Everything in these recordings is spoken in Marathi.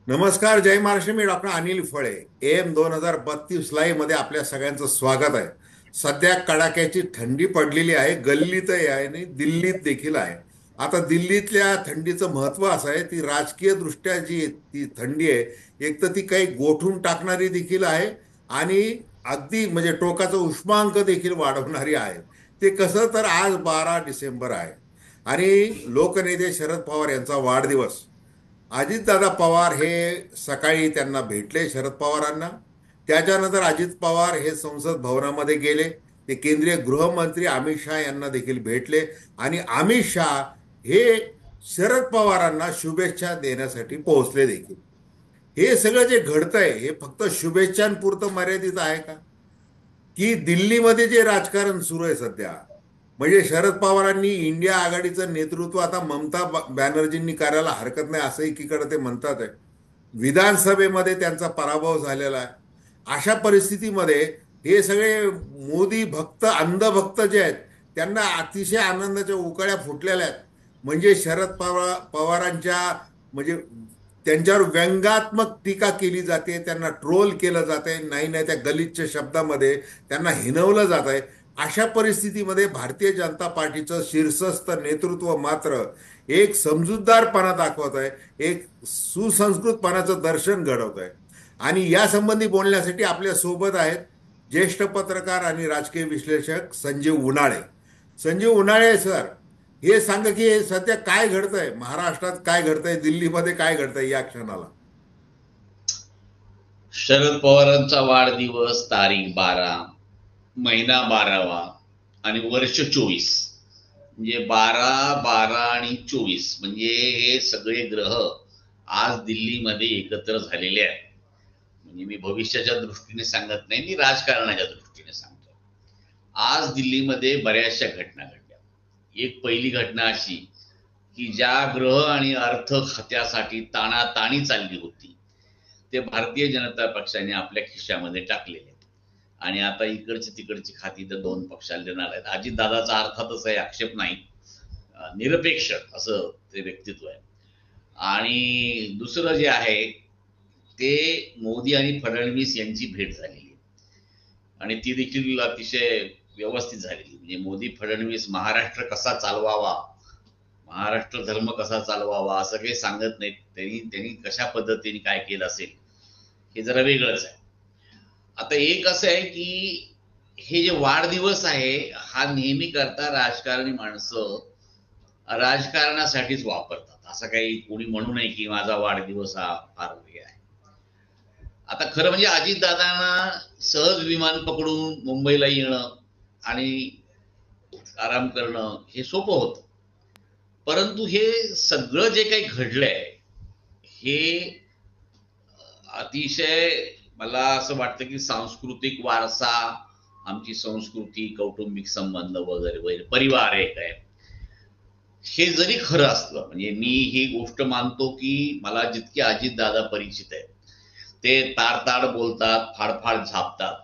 नमस्कार, जय महाराष्ट्र. मी डॉक्टर अनिल फळे. AM 2032 लाईव्ह मध्ये आपल्या सगळ्यांचं स्वागत आहे. सध्या कडाक्याची थंडी पडलेली आहे, गल्लीतही आहे आणि दिल्लीत देखील आहे. आता दिल्लीतल्या थंडीचं महत्व असं आहे, ती राजकीय दृष्ट्या जी ती थंडी आहे, एक तर ती काही गोठून टाकणारी देखील आहे आणि अगदी म्हणजे टोकाचा उष्मांक देखील वाढवणारी आहे. ते कसं, तर आज 12 डिसेंबर आहे आणि लोकनेते शरद पवार यांचा वाढदिवस. अजितदादा पवार हे सकाळी त्यांना भेटले, शरद पवारांना. त्याच्यानंतर अजित पवार हे संसद भवनामध्ये गेले. ते केंद्रीय गृहमंत्री अमित शहा यांना देखील भेटले आणि अमित शहा हे शरद पवारांना शुभेच्छा देण्यासाठी पोहोचले देखील. हे सगळं जे घडतंय हे फक्त शुभेच्छांपुरतं मर्यादित आहे का? की दिल्लीमध्ये जे राजकारण सुरू आहे सध्या, म्हणजे शरद पवारांनी इंडिया आघाडीचं नेतृत्व आता ममता बॅनर्जींनी करायला हरकत नाही असं एकीकडे ते म्हणतात आहे. विधानसभेमध्ये त्यांचा पराभव झालेला आहे. अशा परिस्थितीमध्ये हे सगळे मोदी भक्त, अंधभक्त जे आहेत, त्यांना अतिशय आनंदाच्या उकळ्या फुटलेल्या आहेत. म्हणजे शरद पवारांच्या म्हणजे त्यांच्यावर व्यंगात्मक टीका केली जाते, त्यांना ट्रोल केलं जाते, नाही नाही त्या गलिच्छ शब्दामध्ये त्यांना हिणवलं जात आहे. अशा परिस्थितीमध्ये भारतीय जनता पार्टीचं शीर्षस्थ नेतृत्व मात्र एक समजूतदारपणा दाखवत आहे, एक सुसंस्कृतपणाचं दर्शन घडवत आहे. आणि या संबंधी बोलण्यासाठी आपल्या सोबत आहेत ज्येष्ठ पत्रकार आणि राजकीय विश्लेषक संजीव उन्हाळे. संजीव उन्हाळे सर, हे सांगा की सध्या काय घडतंय महाराष्ट्रात, काय घडतंय दिल्लीमध्ये, काय घडतंय या क्षणाला? शरद पवारांचा वाढदिवस तारीख 12, महिना 12वा आणि वर्ष 24. म्हणजे 12, 12 आणि 24 म्हणजे हे सगळे ग्रह आज दिल्लीमध्ये एकत्र झालेले आहेत. म्हणजे मी भविष्याच्या दृष्टीने सांगत नाही, मी राजकारणाच्या दृष्टीने सांगतो. आज दिल्लीमध्ये बऱ्याचशा घटना घडल्या. एक पहिली घटना अशी की ज्या गृह आणि अर्थ खात्यासाठी ताणाताणी चालली होती, ते भारतीय जनता पक्षाने आपल्या खिशामध्ये टाकलेले आणि आता इकडची तिकडची खाती तर दोन पक्षाला देणार आहेत. अजितदादाचा अर्थातच आहे, आक्षेप नाही, निरपेक्ष असं ते व्यक्तित्व आहे. आणि दुसरं जे आहे ते मोदी आणि फडणवीस यांची भेट झालेली आणि ती देखील अतिशय व्यवस्थित झालेली. म्हणजे मोदी फडणवीस महाराष्ट्र कसा चालवावा, महाराष्ट्र धर्म कसा चालवावा असं काही सांगत नाहीत. त्यांनी त्यांनी कशा पद्धतीने काय केलं असेल हे जरा वेगळंच आहे. आता एक असं आहे की हे जे वाढदिवस आहे हा नेहमी करता राजकारणी माणसं राजकारणासाठीच वापरतात. असं काही कोणी म्हणू नये की माझा वाढदिवस हा फार हे आहे. आता खरं म्हणजे अजितदादांना सहज विमान पकडून मुंबईला येणं आणि आराम करणं हे सोपं होतं. परंतु हे सगळं जे काही घडलंय हे अतिशय मला असं वाटतं की सांस्कृतिक वारसा, आमची संस्कृती, कौटुंबिक संबंध वगैरे वगैरे, परिवार एक आहे, हे जरी खरं असलं, म्हणजे मी ही गोष्ट मानतो की मला जितके अजितदादा परिचित आहेत ते ताडताड बोलतात, फाडफाड झापतात,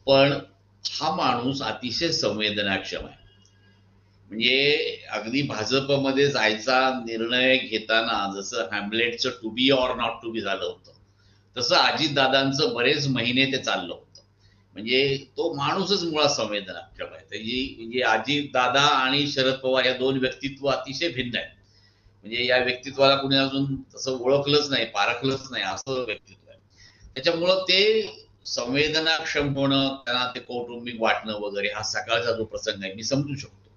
पण हा माणूस अतिशय संवेदनाक्षम आहे. म्हणजे अगदी भाजपमध्ये जायचा निर्णय घेताना जसं हॅमलेटचं to be or not to be झालं होतं, तसं अजितदादांचं बरेच महिने ते चाललं होतं. म्हणजे तो माणूसच मुळात संवेदनाक्षम आहे. म्हणजे अजितदादा आणि शरद पवार या दोन व्यक्तित्व अतिशय भिन्न आहेत. म्हणजे या व्यक्तित्वाला कुणी अजून तसं ओळखलंच नाही, पारखलंच नाही असं व्यक्तित्व आहे. त्याच्यामुळं ते संवेदनाक्षम होणं, त्यांना ते कौटुंबिक वाटणं वगैरे हा सकाळचा जो प्रसंग आहे मी समजू शकतो.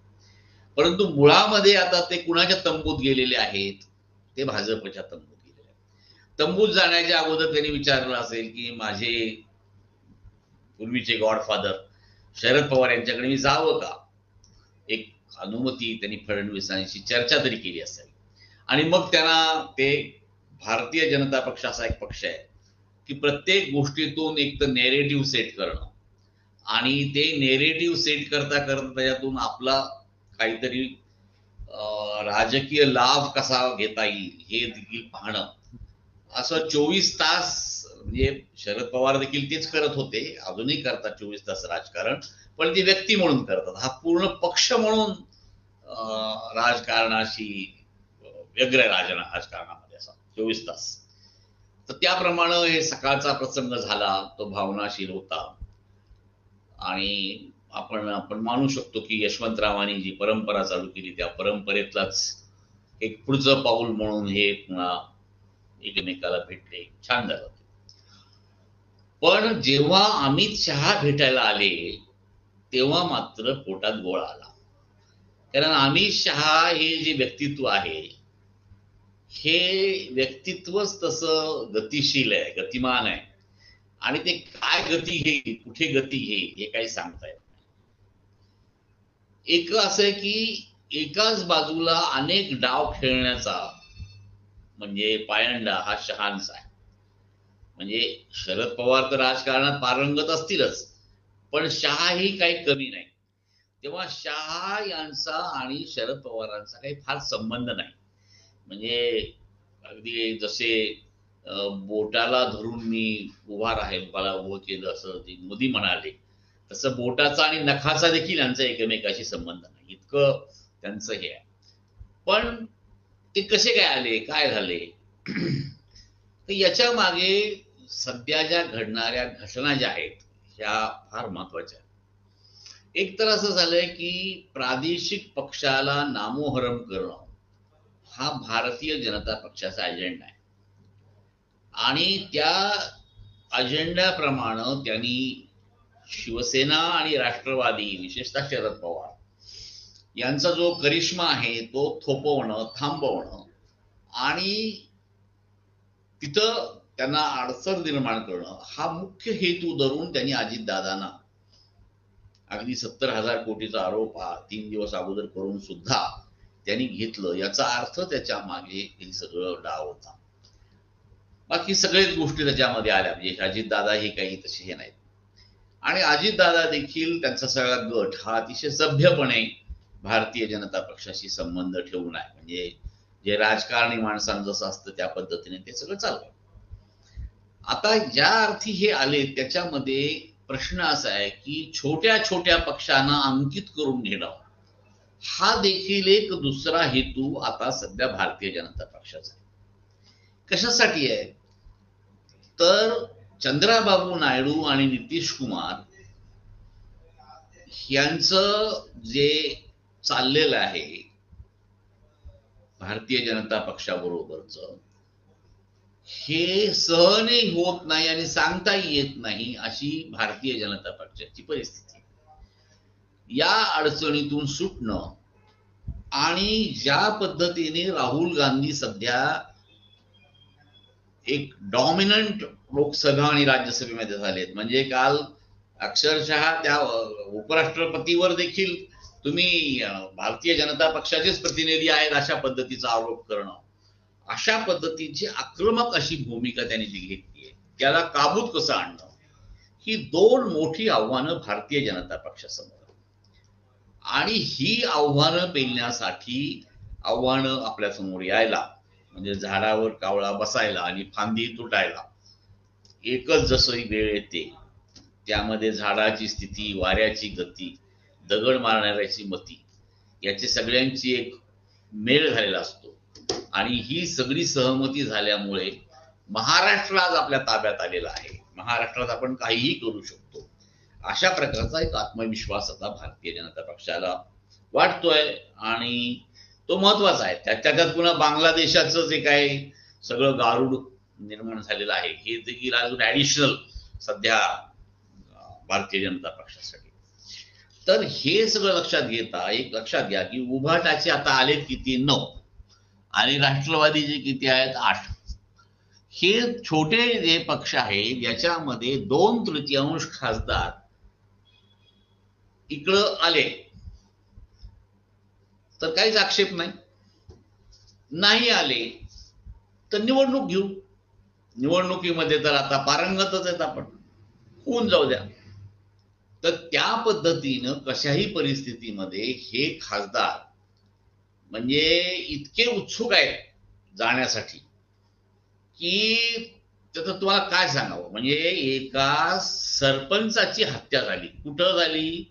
परंतु मुळामध्ये आता ते कुणाच्या तंबूत गेलेले आहेत? ते भाजपच्या तंबूत गेलेले आहेत. तंबूत जाण्याच्या अगोदर त्यांनी विचारलं असेल की माझे पूर्वीचे गॉडफादर शरद पवार यांच्याकडे मी जावं का? एक अनुमती त्यांनी फडणवीसांशी चर्चा तरी केली असेल. आणि मग त्यांना ते भारतीय जनता पक्ष असा एक पक्ष आहे की प्रत्येक गोष्टीतून एक तर नेरेटिव्ह सेट करणं आणि ते नेरेटिव्ह सेट करता करता त्याच्यातून आपला काहीतरी राजकीय लाभ कसा घेता येईल हे देखील पाहणं, असं 24 तास. म्हणजे शरद पवार देखील तेच करत होते, अजूनही करतात 24 तास राजकारण, पण ती व्यक्ती म्हणून करतात. हा पूर्ण पक्ष म्हणून राजकारणाशी व्यग्र राजकारणामध्ये असा 24 तास. तर त्याप्रमाणे हे सकाळचा प्रसंग झाला, तो भावनाशील होता. आणि आपण आपण मानू शकतो की यशवंतरावांनी जी परंपरा चालू केली त्या परंपरेतलाच एक पुढचं पाऊल म्हणून हे पुन्हा एकमेकाला भेटले, छान झालं. पण जेव्हा अमित शहा भेटायला आले तेव्हा मात्र पोटात गोळा आला. कारण अमित शहा हे जे व्यक्तित्व आहे, हे व्यक्तित्वच तसं गतिशील आहे, गतिमान आहे. आणि ते काय गती घेईल, कुठे गती घेईल, हे काही सांगता येत नाही. एक असं आहे की एकाच बाजूला अनेक डाव खेळण्याचा म्हणजे पायंडा हा शहांचा आहे. म्हणजे शरद पवार तर राजकारणात पारंगत असतीलच, पण शहा ही काही कमी नाही. तेव्हा शहा यांचा आणि शरद पवारांचा काही फार संबंध नाही. म्हणजे अगदी जसे बोटाला धरून मी उभा राहील, मला उभं केलं असं ते मोदी म्हणाले, तसं बोटाचा आणि नखाचा देखील यांचा एकमेकाशी संबंध नाही, इतकं त्यांचं हे आहे. पण ते कसे काय आले, काय झाले, तर याच्या मागे सध्या ज्या घडणाऱ्या घटना ज्या आहेत ह्या फार महत्वाच्या. एक तर असं झालंय की प्रादेशिक पक्षाला नामोहरम करणं हा भारतीय जनता पक्षाचा अजेंडा आहे. आणि त्या अजेंड्याप्रमाणे त्यांनी शिवसेना आणि राष्ट्रवादी, विशेषतः शरद पवार यांचा जो करिश्मा आहे तो थोपवणं, थांबवणं आणि तिथं त्यांना अडचण निर्माण करणं हा मुख्य हेतू धरून त्यांनी अजितदादांना अगदी 70,000 कोटीचा आरोप हा 3 दिवस अगोदर करून सुद्धा त्यांनी घेतलं. याचा अर्थ त्याच्या मागे हे सगळं डाव होता. बाकी सगळेच गोष्टी त्याच्यामध्ये आल्या, म्हणजे अजितदादा हे काही तसे हे नाहीत. आणि अजितदादा देखील त्यांचा सगळा गट हा अतिशय सभ्यपणे भारतीय जनता पक्षाशी संबंध ठेवून आहे. म्हणजे जे राजकारणी माणसांचं जसं असतं त्या पद्धतीने ते सगळं चाललंय. आता ज्या अर्थी हे आले त्याच्यामध्ये प्रश्न असा आहे की छोट्या छोट्या पक्षांना अंकित करून घेणं हा देखील एक दुसरा हेतू आता सध्या भारतीय जनता पक्षाचा आहे. कशासाठी आहे तर चंद्राबाबू नायडू आणि नितीश कुमार यांचं जे चाललेलं आहे भारतीय जनता पक्षाबरोबरच, हे सहनही होत नाही आणि सांगताही येत नाही अशी भारतीय जनता पक्षाची परिस्थिती. या अडचणीतून सुटणं आणि ज्या पद्धतीने राहुल गांधी सध्या एक डॉमिनंट लोकसभा आणि राज्यसभेमध्ये झालेत, म्हणजे काल अक्षरशः त्या उपराष्ट्रपतीवर देखील तुम्ही भारतीय जनता पक्षाचेच प्रतिनिधी आहेत अशा पद्धतीचा आरोप करणं, अशा पद्धतीची आक्रमक अशी भूमिका त्यांनी जी घेतली आहे, त्याला काबूत कसं आणणं, ही दोन मोठी आव्हानं भारतीय जनता पक्षासमोर. आणि ही आव्हानं पेलण्यासाठी आव्हानं आपल्यासमोर यायला म्हणजे झाडावर कावळा बसायला आणि फांदी तुटायला एकच जसं वेळ येते, त्यामध्ये झाडाची स्थिती, वाऱ्याची गती, दगड मारणाऱ्याची मती याची सगळ्यांची एक मेळ झालेला असतो. आणि ही सगळी सहमती झाल्यामुळे महाराष्ट्र आज आपल्या ताब्यात आलेला आहे. महाराष्ट्रात आपण काहीही करू शकतो अशा प्रकारचा एक आत्मविश्वास आता भारतीय जनता पक्षाला वाटतोय आणि तो महत्वाचा आहे. त्याच्यात पुन्हा बांगलादेशाचं जे काही सगळं गारुड निर्माण झालेलं आहे हे देखील अजून ऍडिशनल सध्या भारतीय जनता पक्षासाठी. तर हे सगळं लक्षात घेता एक लक्षात घ्या की उभाटाचे आता आलेत किती, 9, आणि राष्ट्रवादीचे किती आहेत, 8. हे छोटे जे पक्ष आहेत याच्यामध्ये 2/3 खासदार इकडं आले तर काहीच आक्षेप नाही. नाही आले तर निवडणूक घेऊ. निवडणुकीमध्ये तर आता पारंगतच आहेत आपण, होऊन जाऊ द्या. तर त्या पद्धतीनं कशाही परिस्थितीमध्ये हे खासदार म्हणजे इतके उत्सुक आहेत जाण्यासाठी की त्याचं तुम्हाला काय सांगावं. म्हणजे एका सरपंचाची हत्या झाली. कुठं झाली?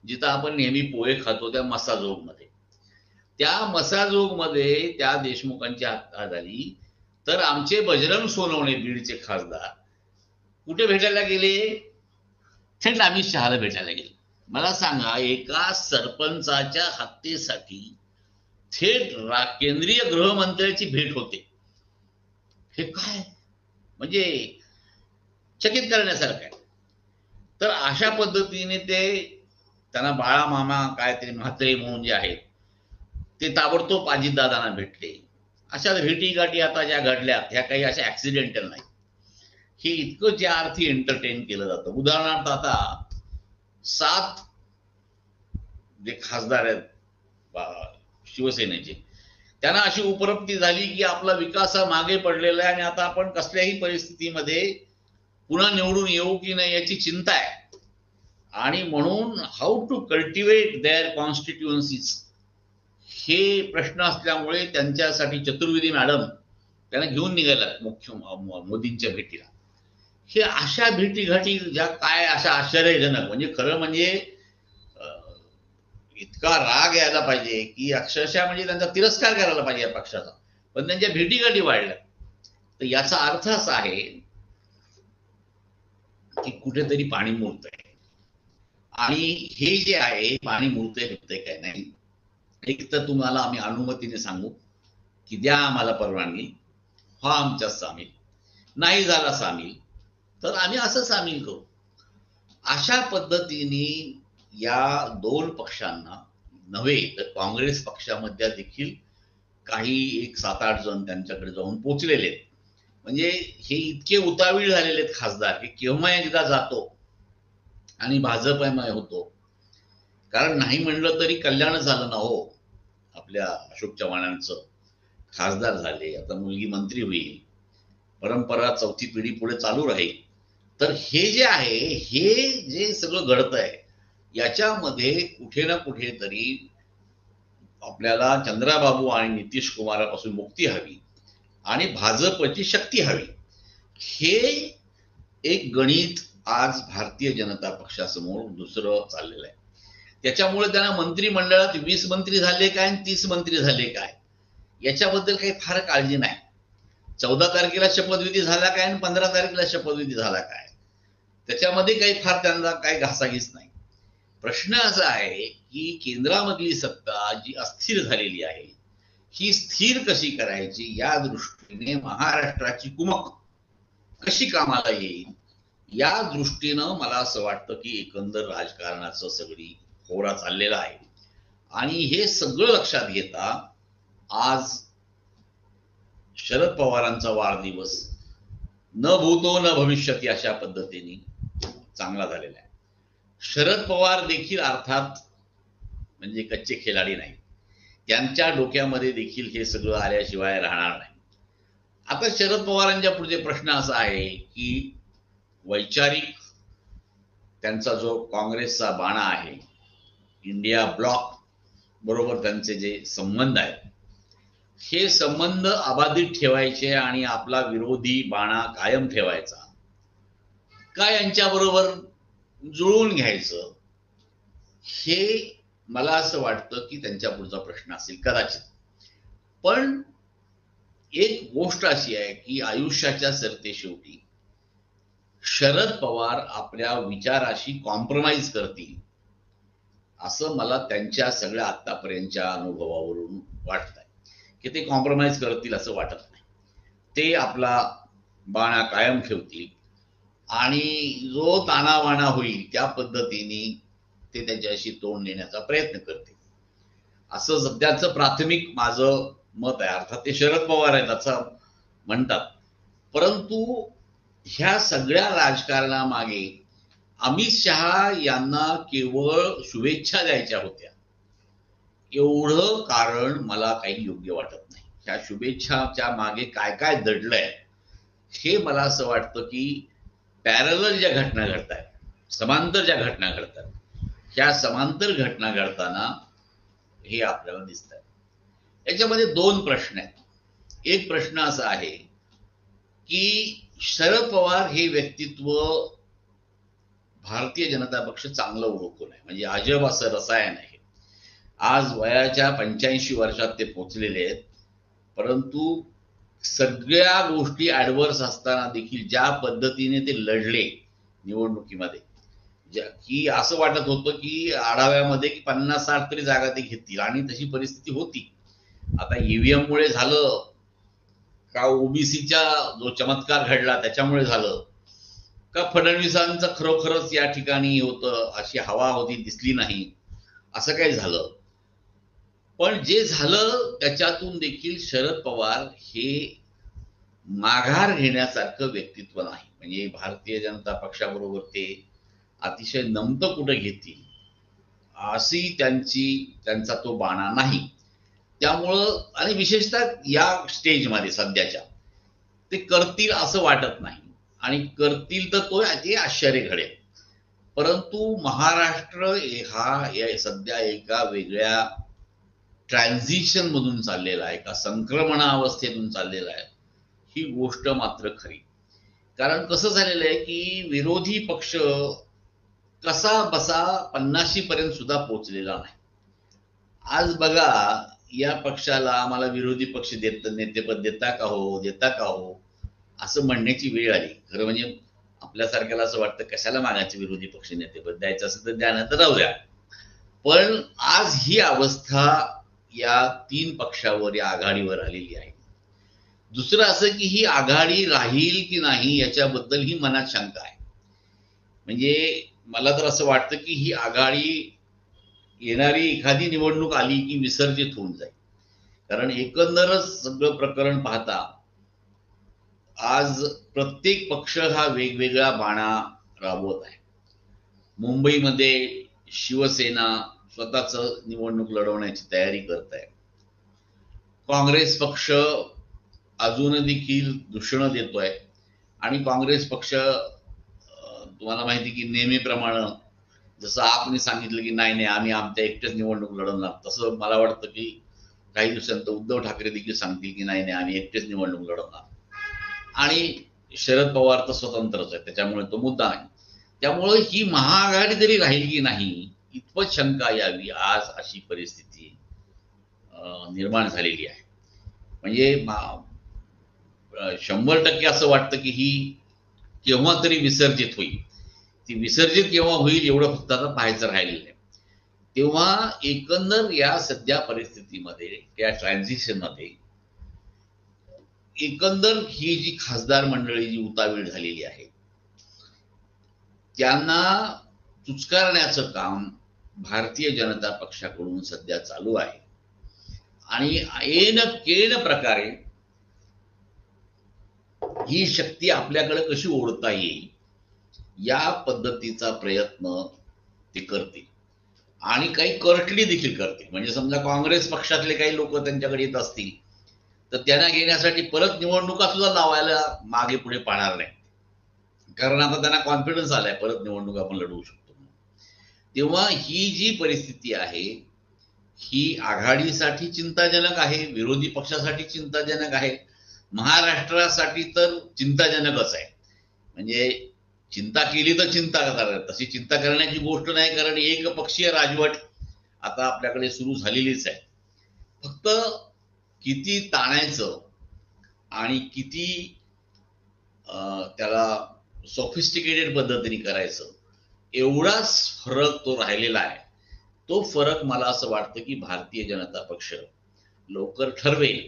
जिथं आपण नेहमी पोहे खातो त्या मसाजोगमध्ये. त्या मसाजोगमध्ये त्या देशमुखांची हत्या झाली तर आमचे बजरंग सोनवणे बीडचे खासदार कुठे भेटायला गेले? थेट अमित शहाला भेटायला गेले. मला सांगा, एका सरपंचाच्या हत्येसाठी थेट केंद्रीय गृहमंत्र्याची भेट होते. हे काय म्हणजे चकित करण्यासारखं आहे. तर अशा पद्धतीने त्यांना बाळा मामा काहीतरी म्हात्रे म्हणून जे आहेत ते ताबडतोब अजितदादांना भेटले. अशा भेटीगाठी आता ज्या घडल्या ह्या काही अशा ऍक्सिडेंटल नाही. हे इतकं ज्या अर्थी एंटरटेन केलं जातं. उदाहरणार्थ आता 7 जे खासदार आहेत शिवसेनेचे, त्यांना अशी उपलब्धी झाली की आपला विकास हा मागे पडलेला आहे आणि आता आपण कसल्याही परिस्थितीमध्ये पुन्हा निवडून येऊ की नाही याची चिंता आहे. आणि म्हणून how to cultivate there constituencies हे प्रश्न असल्यामुळे त्यांच्यासाठी चतुर्वेदी मॅडम त्यांना घेऊन निघाला मुख्य मोदींच्या भेटीला. हे अशा भेटीघाटी ज्या काय अशा आश्चर्यजनक, म्हणजे खरं म्हणजे इतका राग यायला पाहिजे की अक्षरशः म्हणजे त्यांचा तिरस्कार करायला पाहिजे या पक्षाचा, पण त्यांच्या भेटीगाठी वाढल्या. तर याचा अर्थ असा आहे की कुठेतरी पाणी मुरतंय. आणि हे जे आहे पाणी मुरतंय होतंय काय नाही, एक तर तुम्हाला आम्ही अनुमतीने सांगू की द्या आम्हाला परवानगी, हा आमच्यात सामील, नाही झाला सामील तर आम्ही असं सामील करू. अशा पद्धतीने या 2 पक्षांना नव्हे तर काँग्रेस पक्षामध्ये देखील काही 7-8 जण त्यांच्याकडे जाऊन पोचलेले आहेत. म्हणजे हे इतके उतावीळ झालेले आहेत खासदार की केव्हा एकदा जातो आणि भाजपमय होतो. कारण नाही म्हणलं तरी कल्याण झालं ना हो, आपल्या अशोक चव्हाणांचं खासदार झाले, आता मुलगी मंत्री होईल, परंपरा 4थी पिढी पुढे चालू राहील. तर हे जे आहे, हे जे सगळं घडतंय याच्यामध्ये कुठे ना कुठेतरी आपल्याला चंद्राबाबू आणि नितीश कुमारापासून मुक्ती हवी आणि भाजपची शक्ती हवी. हे एक गणित आज भारतीय जनता पक्षासमोर दुसरं चाललेलं आहे. त्याच्यामुळे त्यांना मंत्रिमंडळात 20 मंत्री झाले काय आणि 30 मंत्री झाले काय याच्याबद्दल काही फार काळजी नाही. 14 तारखेला शपथविधी झाला काय आणि 15 तारखेला शपथविधी झाला काय त्याच्यामध्ये काही फार त्यांना काही घासाघीस नाही. प्रश्न असा आहे की केंद्रामधली सत्ता जी अस्थिर झालेली आहे ही स्थिर कशी करायची, या दृष्टीने महाराष्ट्राची कुमक कशी कामाला येईल या दृष्टीनं मला असं वाटतं की एकंदर राजकारणाचं सगळी होरा चाललेला आहे. आणि हे सगळं लक्षात घेता आज शरद पवारांचा वाढदिवस न भूतो न भविष्यती अशा पद्धतीने चांगला झालेला आहे. शरद पवार देखील अर्थात म्हणजे कच्चे खिलाडी नाही, त्यांच्या डोक्यामध्ये देखील हे सगळं आल्याशिवाय राहणार नाही. आता शरद पवारांच्या पुढचे प्रश्न असा आहे की वैचारिक त्यांचा जो काँग्रेसचा बाणा आहे, इंडिया ब्लॉक बरोबर त्यांचे जे संबंध आहेत हे संबंध अबाधित ठेवायचे आणि आपला विरोधी बाणा कायम ठेवायचा का यांच्याबरोबर जुळवून घ्यायचं, हे मला असं वाटतं की त्यांच्या पुढचा प्रश्न असेल कदाचित. पण एक गोष्ट अशी आहे की आयुष्याच्या सरतेशेवटी शरद पवार आपल्या विचाराशी कॉम्प्रोमाइज करतील असं मला त्यांच्या सगळ्या आतापर्यंतच्या अनुभवावरून वाटतंय की ते कॉम्प्रोमाइज करतील असं वाटत नाही. ते आपला बाणा कायम ठेवतील आणि जो ताणावाणा होईल त्या पद्धतीने ते त्याच्याशी तोंड देण्याचा प्रयत्न करतील असं सध्याचं प्राथमिक माझं मत आहे. अर्थात ते शरद पवार आहेत असं म्हणतात, परंतु ह्या सगळ्या राजकारणामागे अमित शहा यांना केवळ शुभेच्छा द्यायच्या होत्या एवढं कारण मला काही योग्य वाटत नाही. ह्या शुभेच्छाच्या मागे काय काय दडलंय हे मला असं वाटतं की पॅरलल ज्या घटना घडतात, समांतर ज्या घटना घडतात, ह्या समांतर घटना घडताना हे आपल्याला दिसत आहे. याच्यामध्ये 2 प्रश्न आहेत. एक प्रश्न असा आहे की शरद पवार हे व्यक्तित्व भारतीय जनता पक्ष चांगलं ओळखून आहे, म्हणजे अजब असं रसायन आहे. आज वयाच्या 85 वर्षात ते पोचलेले आहेत, परंतु सगळ्या गोष्टी ऍडव्हर्स असताना देखील ज्या पद्धतीने ते लढले निवडणुकीमध्ये, की असं वाटत होतं की आढाव्यामध्ये की 50-60 तरी जागा ते घेतील, आणि तशी परिस्थिती होती. आता ईव्हीएम मुळे झालं का, ओबीसीचा जो चमत्कार घडला त्याच्यामुळे झालं का, फडणवीसांचं खरोखरच या ठिकाणी होतं, अशी हवा होती दिसली नाही, असं काही झालं. पण जे झालं त्याच्यातून देखील शरद पवार हे माघार घेण्यासारखं व्यक्तित्व नाही. म्हणजे भारतीय जनता पक्षाबरोबर ते अतिशय नमतं कुठं घेतील अशी त्यांचा तो बाणा नाही. त्यामुळं, आणि विशेषतः या स्टेजमध्ये सध्याच्या, ते करतील असं वाटत नाही, आणि करतील तर तो ते आश्चर्य घडेल. परंतु महाराष्ट्र हा सध्या एका वेगळ्या ट्रान्झिशन मधून चाललेला आहे, एका संक्रमणावस्थेतून चाललेला आहे, ही गोष्ट मात्र खरी. कारण कसं झालेलं आहे की विरोधी पक्ष कसा बसा 50 पर्यंत सुद्धा पोहोचलेला नाही. आज बघा, या पक्षाला आम्हाला विरोधी पक्ष नेतेपद देता का हो असं म्हणण्याची वेळ आली. खरं म्हणजे आपल्यासारख्याला असं वाटतं कशाला मागायचं विरोधी पक्ष नेतेपद, द्यायचं असेल तर द्या, नाही तर राहू द्या. पण आज ही अवस्था या 3 पक्षावर, या आघाडीवर आलेली आहे. दुसरं असं की ही आघाडी राहील की नाही याच्याबद्दल ही मनात शंका आहे. म्हणजे मला तर असं वाटतं की ही आघाडी येणारी एखादी निवडणूक आली की विसर्जित होऊन जाईल. कारण एकंदरच सगळं प्रकरण पाहता आज प्रत्येक पक्ष हा वेगवेगळा बाणा राबवत आहे. मुंबईमध्ये शिवसेना स्वतःच निवडणूक लढवण्याची तयारी करत आहे. काँग्रेस पक्ष अजून देखील दूषणं देतोय, आणि काँग्रेस पक्ष तुम्हाला माहिती की नेहमीप्रमाणे जसं आपण सांगितलं की नाही नाही आम्ही आमच्या एकटेच निवडणूक लढवणार, तसं मला वाटतं की काही दिवसांत उद्धव ठाकरे देखील सांगतील की नाही नाही आम्ही एकटेच निवडणूक लढवणार. आणि शरद पवार तर स्वतंत्रच आहे, त्याच्यामुळे तो मुद्दा नाही. त्यामुळे ही महाआघाडी तरी राहील की नाही इतपत शंका यावी, आज अशी परिस्थिती निर्माण झालेली आहे. म्हणजे 100% असं वाटतं की ही केव्हा तरी विसर्जित होईल. ती विसर्जित केव्हा होईल एवढं फक्त आता पाहायचं राहिलेलं आहे. तेव्हा एकंदर या सध्या परिस्थितीमध्ये, या ट्रान्झिशन मध्ये, एकंदर ही जी खासदार मंडळी जी उतावीळ झालेली आहे त्यांना चुचकारण्याचं काम भारतीय जनता पक्षाकडून सध्या चालू आहे. आणि केन प्रकारे ही शक्ती आपल्याकडे कशी ओढता येईल या पद्धतीचा प्रयत्न ते करतील, आणि काही करटली देखील करतील. म्हणजे समजा काँग्रेस पक्षातले काही लोक त्यांच्याकडे येत असतील तर त्यांना घेण्यासाठी परत निवडणुका सुद्धा लावायला मागे पुढे पाहणार नाही, कारण आता त्यांना कॉन्फिडन्स आलाय परत निवडणूक आपण लढवू शकतो. तेव्हा ही जी परिस्थिती आहे ही आघाडीसाठी चिंताजनक आहे, विरोधी पक्षासाठी चिंताजनक आहे, महाराष्ट्रासाठी तर चिंताजनकच आहे. म्हणजे चिंता केली तर चिंता करणार, तशी चिंता करण्याची गोष्ट नाही, कारण एक पक्षीय राजवट आता आपल्याकडे सुरू झालेलीच आहे. फक्त किती ताणायचं आणि किती त्याला सोफिस्टिकेटेड पद्धतीने करायचं एवढाच फरक तो राहिलेला आहे. तो फरक मला असं वाटतं की भारतीय जनता पक्ष लवकर ठरवेल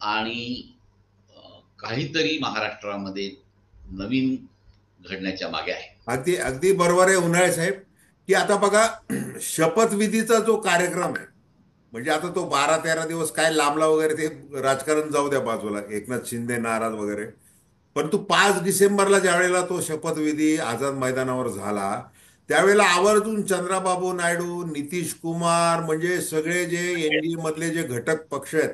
आणि काहीतरी महाराष्ट्रामध्ये नवीन घडण्याच्या मागे आहे. अगदी अगदी बरोबर आहे उन्हाळे साहेब, की आता बघा शपथविधीचा जो कार्यक्रम आहे, म्हणजे आता तो 12-13 दिवस काय लांबला वगैरे, ते राजकारण जाऊ द्या बाजूला, एकनाथ शिंदे नाराज वगैरे, परंतु 5 डिसेंबरला ज्यावेळेला तो शपथविधी आझाद मैदानावर झाला त्यावेळेला आवर्जून चंद्राबाबू नायडू, नितीश कुमार, म्हणजे सगळे जे एनडीए मधले जे घटक पक्ष आहेत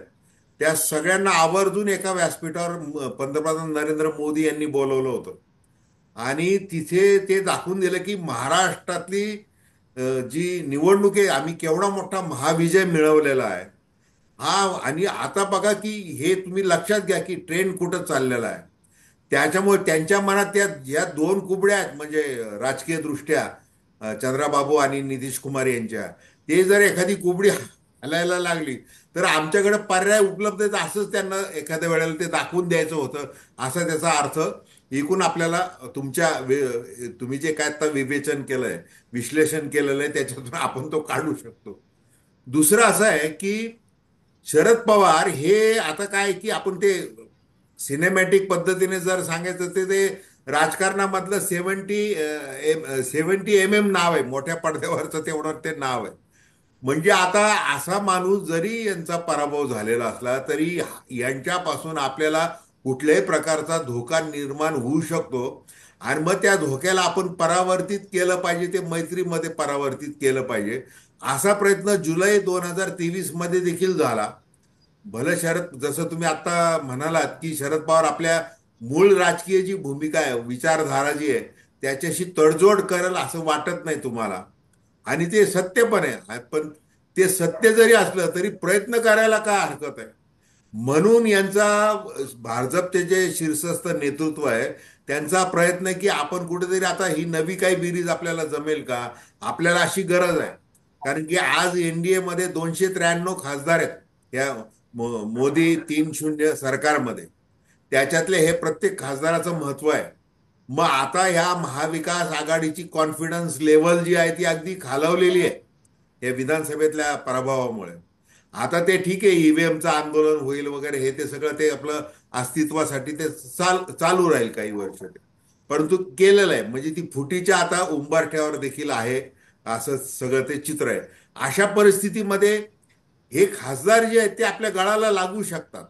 त्या सगळ्यांना आवर्जून एका व्यासपीठावर पंतप्रधान नरेंद्र मोदी यांनी बोलवलं होतं. आणि तिथे ते दाखवून दिलं की महाराष्ट्रातली जी निवडणूक आहे आम्ही केवढा मोठा महाविजय मिळवलेला आहे हा. आणि आता बघा की हे तुम्ही लक्षात घ्या की ट्रेंड कुठं चाललेला आहे. त्याच्यामुळे त्यांच्या मनात त्या या 2 कुबड्या आहेत, म्हणजे राजकीय दृष्ट्या चंद्राबाबू आणि नितीश कुमार यांच्या, ते जर एखादी कुबडी हलायला लागली तर आमच्याकडे पर्याय उपलब्ध आहेत असंच त्यांना एखाद्या वेळेला ते दाखवून द्यायचं होतं, असा त्याचा अर्थ एकूण आपल्याला तुम्ही जे काय आता विवेचन केलंय, विश्लेषण केलेलं आहे, त्याच्यातून आपण तो काढू शकतो. दुसरं असं आहे की शरद पवार हे आता काय की आपण ते सिनेमॅटिक पद्धतीने जर सांगायचं ते राजकारणामधलं 70 नाव आहे, मोठ्या पडद्यावरचं तेवढं ते नाव आहे. म्हणजे आता असा माणूस जरी यांचा पराभव झालेला असला तरी यांच्यापासून आपल्याला कुठल्याही प्रकारचा धोका निर्माण होऊ शकतो. आणि मग त्या धोक्याला आपण परावर्तित केलं पाहिजे, ते मैत्रीमध्ये परावर्तित केलं पाहिजे. असा प्रयत्न जुलै 2023 मध्ये देखील झाला. भले शरद, जसं तुम्ही आता म्हणालात की शरद पवार आपल्या मूळ राजकीय जी भूमिका आहे, विचारधारा जी आहे, त्याच्याशी तडजोड करेल असं वाटत नाही तुम्हाला. आणि ते सत्य पण आहे. पण ते सत्य जरी असलं तरी प्रयत्न करायला काय हरकत आहे. म्हणून यांचा भाजपचे जे शीर्षस्थ नेतृत्व आहे त्यांचा प्रयत्न आहे की आपण कुठेतरी आता ही नवी काही बेरीज आपल्याला जमेल का, आपल्याला अशी गरज आहे. कारण की आज एनडीए मध्ये 293 खासदार आहेत या मोदी 3-0 सरकारमध्ये. त्याच्यातले हे प्रत्येक खासदाराचं महत्व आहे. मग आता ह्या महाविकास आघाडीची कॉन्फिडन्स लेव्हल जी आहे ती अगदी खालावलेली आहे या विधानसभेतल्या पराभवामुळे. आता ते ठीक आहे, ईव्हीएमचं आंदोलन होईल वगैरे, हे ते सगळं ते आपलं अस्तित्वासाठी ते चालू राहील काही वर्ष ते. परंतु केलेलं आहे म्हणजे ती फुटीच्या आता उंबरठ्यावर देखील आहे, असं सगळं ते चित्र आहे. अशा परिस्थितीमध्ये हे खासदार जे आहेत ते आपल्या गळाला लागू शकतात.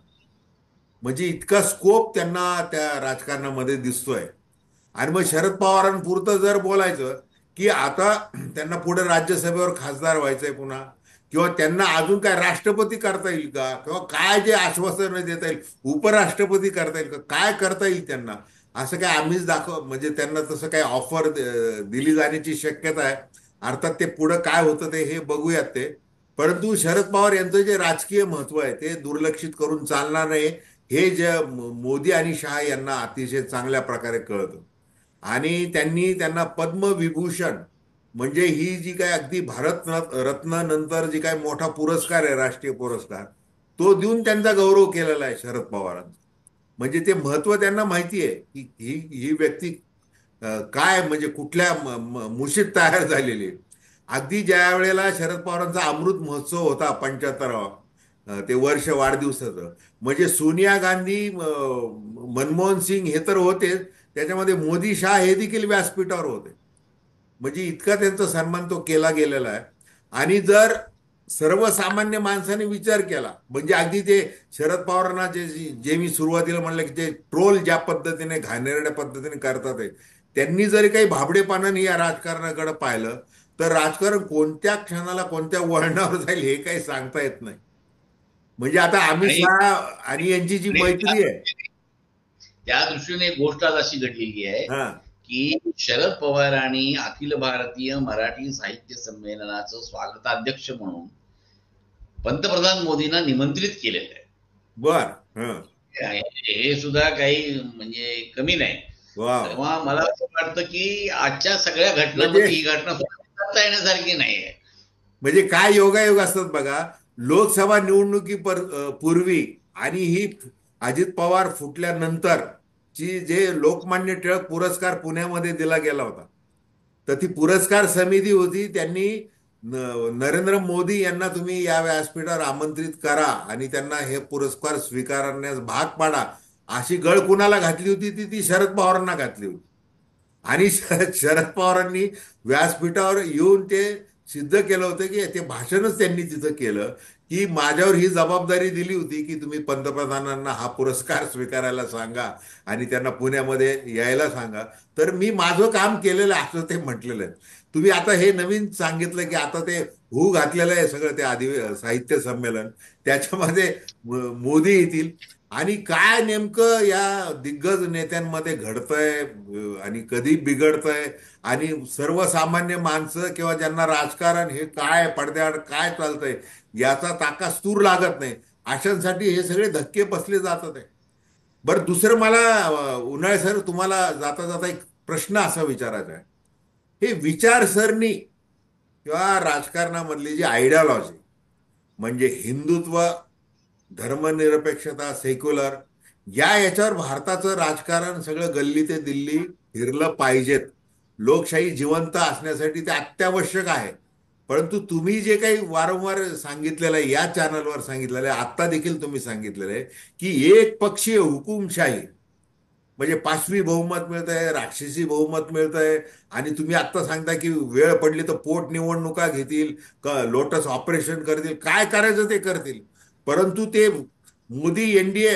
म्हणजे इतका स्कोप त्यांना त्या राजकारणामध्ये दिसतोय. आणि मग शरद पवारांपुरतं जर बोलायचं की आता त्यांना पुढे राज्यसभेवर खासदार व्हायचंय पुन्हा, किंवा त्यांना अजून काय राष्ट्रपती करता येईल का, किंवा काय जे आश्वासन देता येईल, उपराष्ट्रपती करता येईल का, काय करता येईल त्यांना, असं काय आम्हीच म्हणजे त्यांना तसं काय ऑफर दिली जाण्याची शक्यता आहे. अर्थात ते पुढं काय होतं ते हे बघूयात ते. परंतु शरद पवार यांचं जे राजकीय महत्व आहे ते दुर्लक्षित करून चालणार नाही, हे जे मोदी आणि शहा यांना अतिशय चांगल्या प्रकारे कळतं. आणि त्यांना पद्मविभूषण म्हणजे ही जी काय अगदी भारत रत्न नंतर जी काय मोठा पुरस्कार आहे, राष्ट्रीय पुरस्कार, तो देऊन त्यांचा गौरव केलेला आहे शरद पवारांचा. म्हणजे ते महत्व त्यांना माहिती आहे की ही ही व्यक्ती काय म्हणजे कुठल्या मुशीत तयार झालेली आहे. अगदी ज्या वेळेला शरद पवारांचा अमृत महोत्सव होता 75वा, ते वर्ष वाढदिवसाचं, म्हणजे सोनिया गांधी, मनमोहन सिंग हे तर होतेच, त्याच्यामध्ये मोदी शाह हे देखील व्यासपीठावर होते. म्हणजे इतका त्यांचा सन्मान तो केला गेलेला आहे. आणि जर सर्वसामान्य माणसाने विचार केला, म्हणजे अगदी ते शरद पवारांना जे जे मी सुरुवातीला म्हणलं की ते ट्रोल ज्या पद्धतीने घाणेरड्या पद्धतीने करतात आहे, त्यांनी जरी काही भाबडेपणाने या राजकारणाकडे पाहिलं तर राजकारण कोणत्या क्षणाला कोणत्या वळणावर जाईल हे काही सांगता येत नाही. म्हणजे आता अमित आणि शहा आणि यांची जी मैत्री आहे. त्या दृष्टीने एक गोष्ट आज अशी घडलेली आहे हा. की शरद पवारांनी अखिल भारतीय मराठी साहित्य संमेलनाचं स्वागताध्यक्ष म्हणून पंतप्रधान मोदींना निमंत्रित केलेलं आहे. बर. हा. हे सुद्धा काही म्हणजे कमी नाही. वा. तेव्हा मला असं वाटतं की आजच्या सगळ्या घटनांमध्ये म्हणजे ही घटना करता येण्यासारखी नाहीये. म्हणजे काय योगायोग असतात बघा. लोकसभा निवडणुकी पूर्वी आणि ही अजित पवार फुटल्यानंतर ची जे लोकमान्य टिळक पुरस्कार पुण्यामध्ये दिला गेला होता, तर ती पुरस्कार समिती होती. त्यांनी नरेंद्र मोदी यांना तुम्ही या व्यासपीठावर आमंत्रित करा आणि त्यांना हे पुरस्कार स्वीकारण्यास भाग पाडा, अशी गळ कुणाला घातली होती, ती शरद पवारांना घातली होती. आणि शरद पवारांनी व्यासपीठावर येऊन ते सिद्ध केलं होतं की ते भाषणच त्यांनी तिथं केलं की माझ्यावर ही जबाबदारी दिली होती की तुम्ही पंतप्रधानांना हा पुरस्कार स्वीकारायला सांगा आणि त्यांना पुण्यामध्ये यायला सांगा. तर मी माझं काम केलेलं आहे असं ते म्हटलेलं आहे. तुम्ही आता हे नवीन सांगितलं की आता ते घातलेलं आहे सगळं, ते साहित्य संमेलन, त्याच्यामध्ये मोदी येतील. आणि काय नेमकं या दिग्गज नेत्यांमध्ये घडतंय आणि कधी बिघडतंय, आणि सर्वसामान्य माणसं किंवा ज्यांना राजकारण हे काय पडद्याआड काय चालतंय याचा ताकास्तूर लागत नाही, अशांसाठी हे सगळे धक्के बसले जातात आहे. बरं, दुसरं मला उन्हाळे सर तुम्हाला जाता जाता एक प्रश्न असा विचारायचा आहे. हे विचारसरणी किंवा राजकारणामधली जी आयडियॉलॉजी म्हणजे हिंदुत्व, धर्मनिरपेक्षता, सेक्युलर, याच्यावर भारताचं राजकारण सगळं गल्ली ते दिल्ली फिरलं पाहिजेत. लोकशाही जिवंत असण्यासाठी ते अत्यावश्यक आहे. परंतु तुम्ही जे काही वारंवार सांगितलेलं आहे, या चॅनलवर सांगितलेलं आहे, आत्ता देखील तुम्ही सांगितलेलं आहे की एक पक्षीय हुकुमशाही, म्हणजे पाशवी बहुमत मिळतंय, राक्षसी बहुमत मिळतंय, आणि तुम्ही आत्ता सांगता की वेळ पडली तर पोटनिवडणुका घेतील, लोटस ऑपरेशन करतील, काय करायचं ते करतील. परंतु ते मोदी एनडीए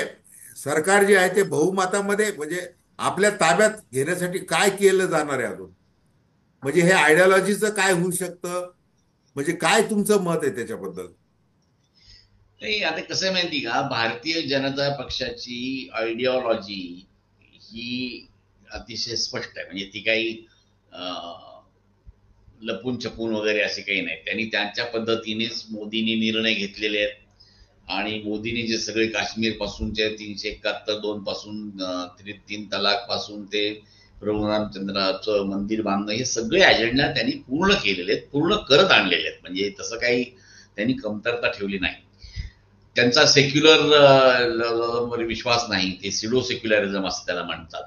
सरकार जे आहे ते बहुमतामध्ये, म्हणजे आपल्या ताब्यात घेण्यासाठी काय केलं जाणार आहे अजून? म्हणजे हे आयडियोलॉजीचं काय होऊ शकतं? म्हणजे काय तुमचं मत आहे त्याच्याबद्दल? नाही, आता कसं आहे माहिती का, भारतीय जनता पक्षाची आयडिओलॉजी ही अतिशय स्पष्ट आहे. म्हणजे ती काही लपून छपून वगैरे असे काही नाही. त्यांनी त्यांच्या पद्धतीनेच मोदींनी निर्णय घेतलेले आहेत. आणि मोदींनी जे सगळे काश्मीर पासूनचे 371(2) पासून 3 तलाक पासून ते प्रभू रामचंद्राचं मंदिर बांधणं, हे सगळे अजेंडा त्यांनी पूर्ण केलेले आहेत, पूर्ण करत आणलेले आहेत. म्हणजे तसं काही त्यांनी कमतरता ठेवली नाही. त्यांचा सेक्युलर विश्वास नाही, ते सिडो सेक्युलरिझम असं त्याला म्हणतात.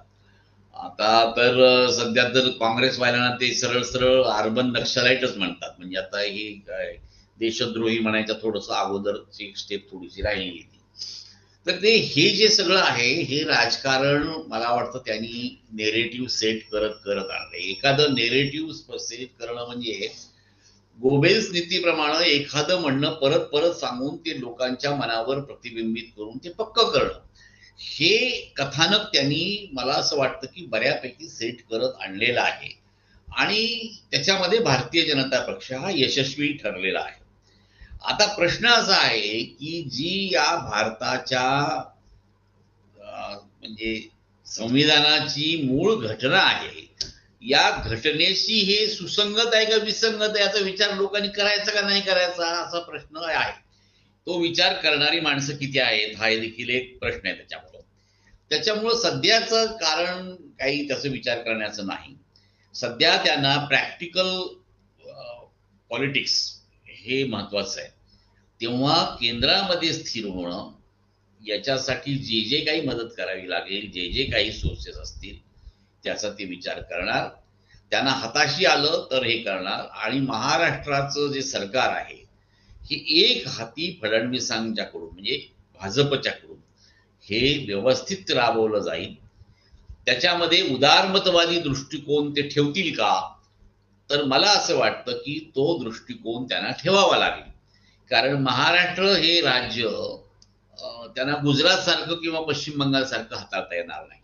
आता तर सध्या तर काँग्रेसवाल्यांना ते सरळ सरळ अर्बन नक्षलाइटच म्हणतात. म्हणजे आता हे देशद्रोही म्हणायचं थोडंसं अगोदरची स्टेप थोडीशी राहिलेली ती. तर ते हे जे सगळं आहे हे राजकारण मला वाटतं त्यांनी नेरेटिव्ह सेट करत करत आणलंय. एखादं नेरेटिव्ह सेट करणं म्हणजे गोबेल्स नीतीप्रमाणे एखादं म्हणणं परत परत सांगून ते लोकांच्या मनावर प्रतिबिंबित करून ते पक्क करणं, हे कथानक त्यांनी मला असं वाटतं की बऱ्यापैकी सेट करत आणलेलं आहे. आणि त्याच्यामध्ये भारतीय जनता पक्ष हा यशस्वी ठरलेला आहे. आता प्रश्न असा आहे की जी या भारताच्या म्हणजे संविधानाची मूळ घटना आहे, या घटनेशी हे सुसंगत आहे का विसंगत आहे याचा विचार लोकांनी करायचा का नाही करायचा, असा प्रश्न आहे. तो विचार करणारी माणसं किती आहेत हा देखील एक प्रश्न आहे. त्याच्यामुळं सध्याचं कारण काही त्याचा विचार करण्याचं नाही. सध्या त्यांना प्रॅक्टिकल पॉलिटिक्स हे महत्वाचं आहे. तेव्हा केंद्रामध्ये स्थिर होणं, याच्यासाठी जे जे काही मदत करावी लागेल, जे जे काही सोर्सेस असतील त्याचा ते विचार करणार. त्यांना हाताशी आलं तर हे करणार. आणि महाराष्ट्राचं जे सरकार आहे हे एक हाती फडणवीसांच्याकडून म्हणजे भाजपच्याकडून हे व्यवस्थित राबवलं जाईल. त्याच्यामध्ये उदारमतवादी दृष्टिकोन ते ठेवतील का, तर मला असं वाटतं की तो दृष्टिकोन त्यांना ठेवावा लागेल. कारण महाराष्ट्र हे राज्य त्यांना गुजरात सारखं किंवा पश्चिम बंगाल सारखं हाताळता येणार नाही.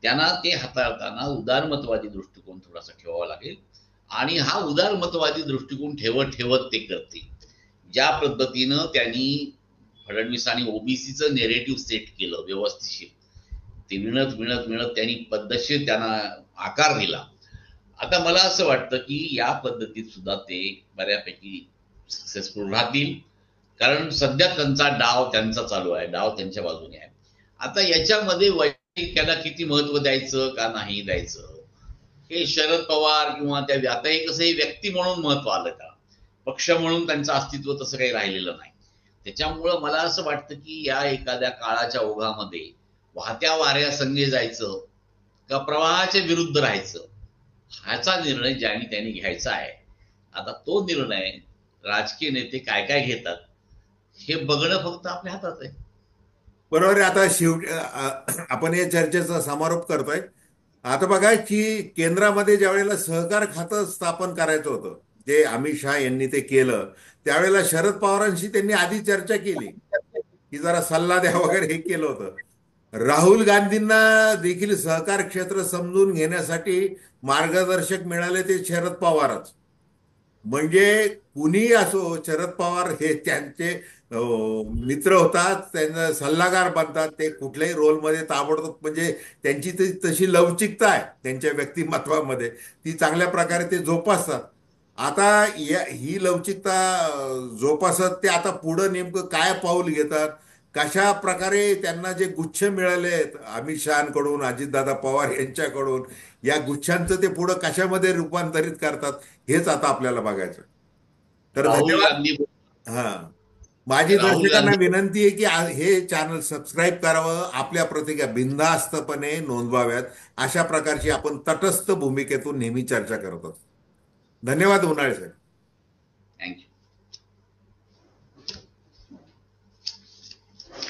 त्यांना ते हाताळताना उदारमतवादी दृष्टिकोन थोडासा ठेवावा लागेल. आणि हा उदारमतवादी दृष्टिकोन ठेवत ठेवत ते करतील. ज्या पद्धतीनं त्यांनी फडणवीसांनी ओबीसीचं नेरेटिव्ह सेट केलं व्यवस्थित, ते विणत विणत विणत त्यांनी पद्धतशीर त्यांना आकार दिला. आता मला असं वाटतं की या पद्धतीत सुद्धा ते बऱ्यापैकी सक्सेसफुल राहतील. कारण सध्या त्यांचा डाव त्यांचा चालू आहे, डाव त्यांच्या बाजूने आहे. आता याच्यामध्ये वैयक्तिक किती महत्व द्यायचं का नाही द्यायचं, हे शरद पवार किंवा त्या, आता हे कसं हे व्यक्ती म्हणून महत्व आलं का, पक्ष म्हणून त्यांचं अस्तित्व तसं काही राहिलेलं नाही. त्याच्यामुळं मला असं वाटतं की या एखाद्या काळाच्या ओघामध्ये वाहत्या वाऱ्या संगे जायचं का प्रवाहाच्या विरुद्ध राहायचं, ह्याचा निर्णय ज्यांनी त्यांनी घ्यायचा आहे. आता तो निर्णय राजकीय नेते काय काय घेतात हे बघणं फक्त आपल्या हातात आहे. बरोबर आहे. आता आपण या चर्चेचा समारोप करतोय. आता बघा की केंद्रामध्ये ज्या वेळेला सहकार खातं स्थापन करायचं होतं, जे अमित शहा यांनी ते केलं, त्यावेळेला शरद पवारांशी त्यांनी आधी चर्चा केली की जरा सल्ला द्या वगैरे, हे केलं होतं. राहुल गांधींना देखील सहकार क्षेत्र समजून घेण्यासाठी मार्गदर्शक मिळाले ते शरद पवारच. म्हणजे कुणी असो, शरद पवार हे त्यांचे मित्र होतात, त्यांना सल्लागार बनतात. ते कुठल्याही रोलमध्ये ताबडतोब, म्हणजे त्यांची तशी लवचिकता आहे त्यांच्या व्यक्तिमत्वामध्ये, ती चांगल्या प्रकारे ते जोपासतात. आता ही लवचिकता जोपासत ते आता पुढं नेमकं काय पाऊल घेतात, कशा प्रकारे त्यांना जे गुच्छ मिळाले आहेत अमित शहाकडून, अजितदादा पवार यांच्याकडून, या गुच्छांचं ते पुढं कशामध्ये रूपांतरित करतात, हेच आता आपल्याला बघायचं. तर राहुल धन्यवाद. गांधी हा. माझी राहुल दर्शकांना गांधी विनंती आहे की हे चॅनल सबस्क्राईब करावं, आपल्या प्रतिक्रिया बिनधास्तपणे नोंदवाव्यात. अशा प्रकारची आपण तटस्थ भूमिकेतून नेहमी चर्चा करत असतो. धन्यवाद उन्हाळे साहेब. थँक्यू.